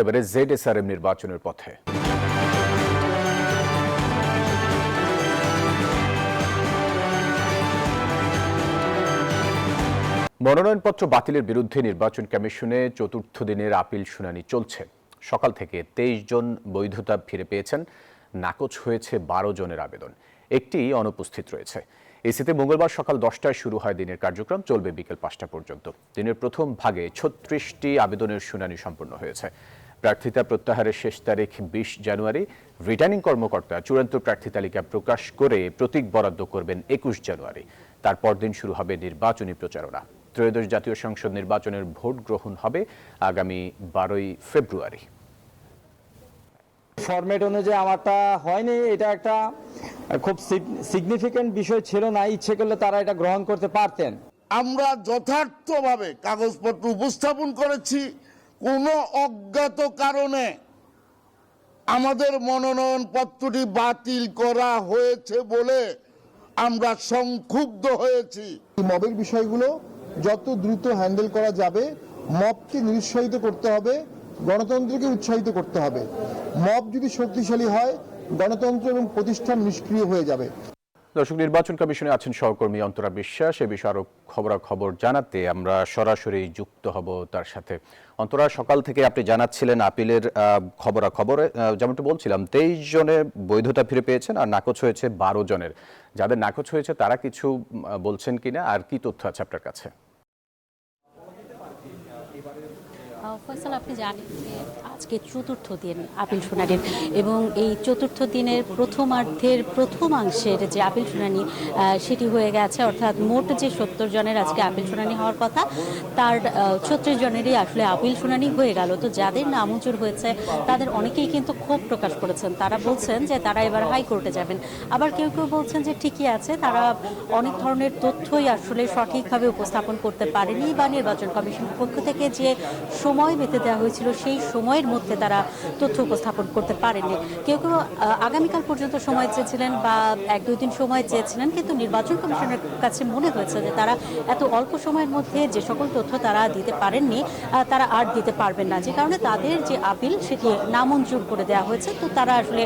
এবারে জেডএসআরএম নির্বাচনের পথে। মনোনয়নপত্র বাতিলের বিরুদ্ধে নির্বাচন কমিশনে চতুর্থ দিনের আপিল শুনানি চলছে। সকাল থেকে 23 জন বৈধতা ফিরে পেয়েছেন, নাকচ হয়েছে 12 জনের আবেদন, একটি অনুপস্থিত রয়েছে। এসিতে মঙ্গলবার সকাল 10টায় শুরু হয় দিনের কার্যক্রম, চলবে বিকেল 5টা পর্যন্ত। দিনের প্রথম ভাগে 36টি আবেদনের শুনানি সম্পন্ন হয়েছে। প্রার্থিতা প্রত্যাহারের শেষ তারিখ 20 জানুয়ারি। রিটার্নিং কর্মকর্তা চূড়ান্ত প্রার্থী তালিকা প্রকাশ করে প্রতীক বরাদ্দ করবেন 21 জানুয়ারি। তার পরদিন শুরু হবে নির্বাচনী প্রচারণা। ত্রয়োদশ জাতীয় সংসদ নির্বাচনের ভোট গ্রহণ হবে আগামী 12ই ফেব্রুয়ারি। ফরম্যাট অনুযায়ী আমারটা হয়নি, এটা একটা খুব সিগনিফিক্যান্ট বিষয় ছিল না। ইচ্ছে করলে তারা এটা গ্রহণ করতে পারতেন। আমরা যথার্থভাবে কাগজপত্র উপস্থাপন করেছি। কোনো অজ্ঞাত কারণে আমাদের মনোনয়ন পত্রটি বাতিল করা হয়েছে বলে আমরা সংক্ষুব্ধ হয়েছি। মবের বিষয়গুলো যত দ্রুত হ্যান্ডেল করা যাবে, মবকে নিরুৎসাহিত করতে হবে, গণতন্ত্রকে উৎসাহিত করতে হবে। মব যদি শক্তিশালী হয়, গণতন্ত্র এবং প্রতিষ্ঠান নিষ্ক্রিয় হয়ে যাবে। দর্শক, নির্বাচন কমিশনে আছেন সহকর্মী অন্তরা বিশ্বাস। এ বিষয়ে আরো খবরাখবর জানাতে আমরা সরাসরি যুক্ত হব তার সাথে। অন্তরা, সকাল থেকে আপনি জানাচ্ছিলেন আপিলের খবরাখবরে, যেমনটা বলছিলাম 23 জনের বৈধতা ফিরে পেয়েছেন আর নাকচ হয়েছে 12 জনের। যাদের নাকচ হয়েছে তারা কিছু বলছেন কিনা, আর কি তথ্য আছে আপনার কাছে? ফয়সাল, আপনি জানেন যে আজকে চতুর্থ দিন আপিল শুনানির, এবং এই চতুর্থ দিনের প্রথমার্ধের প্রথমাংশের যে আপিল শুনানি সেটি হয়ে গেছে। অর্থাৎ মোট যে 70 জনের আজকে আপিল শুনানি হওয়ার কথা, তার 36 জনেরই আসলে আপিল শুনানি হয়ে গেল। তো যাদের নামঞ্জুর হয়েছে তাদের অনেকেই কিন্তু ক্ষোভ প্রকাশ করেছেন। তারা বলছেন যে তারা এবার হাইকোর্টে যাবেন। আবার কেউ কেউ বলছেন যে ঠিকই আছে, তারা অনেক ধরনের তথ্যই আসলে সঠিকভাবে উপস্থাপন করতে পারেনি, বা নির্বাচন কমিশনের পক্ষ থেকে যে সময় বেঁধে দেওয়া হয়েছিল সেই সময়ের মধ্যে তারা তথ্য উপস্থাপন করতে পারেনি। কেউ কেউ আগামীকাল পর্যন্ত সময় চেয়েছিলেন বা 1-2 দিন সময় চেয়েছিলেন, কিন্তু নির্বাচন কমিশনের কাছে মনে হয়েছে যে তারা এত অল্প সময়ের মধ্যে যে সকল তথ্য তারা দিতে পারেননি তারা আর দিতে পারবেন না, যে কারণে তাদের যে আপিল সেটি নামঞ্জুর করে দেওয়া হয়েছে। তো তারা আসলে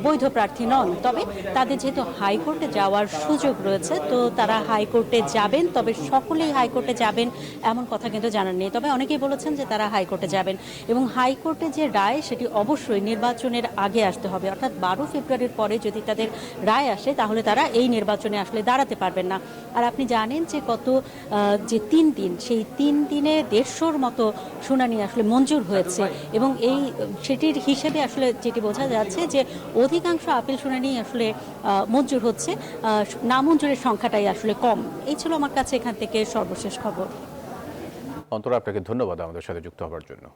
বৈধ প্রার্থী নন। তবে তাদের যেহেতু হাইকোর্টে যাওয়ার সুযোগ রয়েছে, তো তারা হাইকোর্টে যাবেন। তবে সকলেই হাইকোর্টে যাবেন এমন কথা কিন্তু জানার নেই। তবে অনেকেই বলেছেন যে তারা হাইকোর্টে যাবেন, এবং হাইকোর্টে যে রায় সেটি অবশ্যই নির্বাচনের আগে আসতে হবে। অর্থাৎ 12 ফেব্রুয়ারির পরে যদি তাদের রায় আসে তাহলে তারা এই নির্বাচনে আসলে দাঁড়াতে পারবেন না। আর আপনি জানেন যে গত যে 3 দিন, সেই 3 দিনে 150-র মতো শুনানি আসলে মঞ্জুর হয়েছে, এবং এই সেটির হিসেবে আসলে যেটি বোঝা যাচ্ছে যে অধিকাংশ আপিল শুনানি আসলে মঞ্জুর হচ্ছে, নামঞ্জুরের সংখ্যাটাই আসলে কম। এই ছিল আমার কাছে এখান থেকে সর্বশেষ খবর। অন্তরা, আপনাকে ধন্যবাদ আমাদের সাথে যুক্ত হওয়ার জন্য।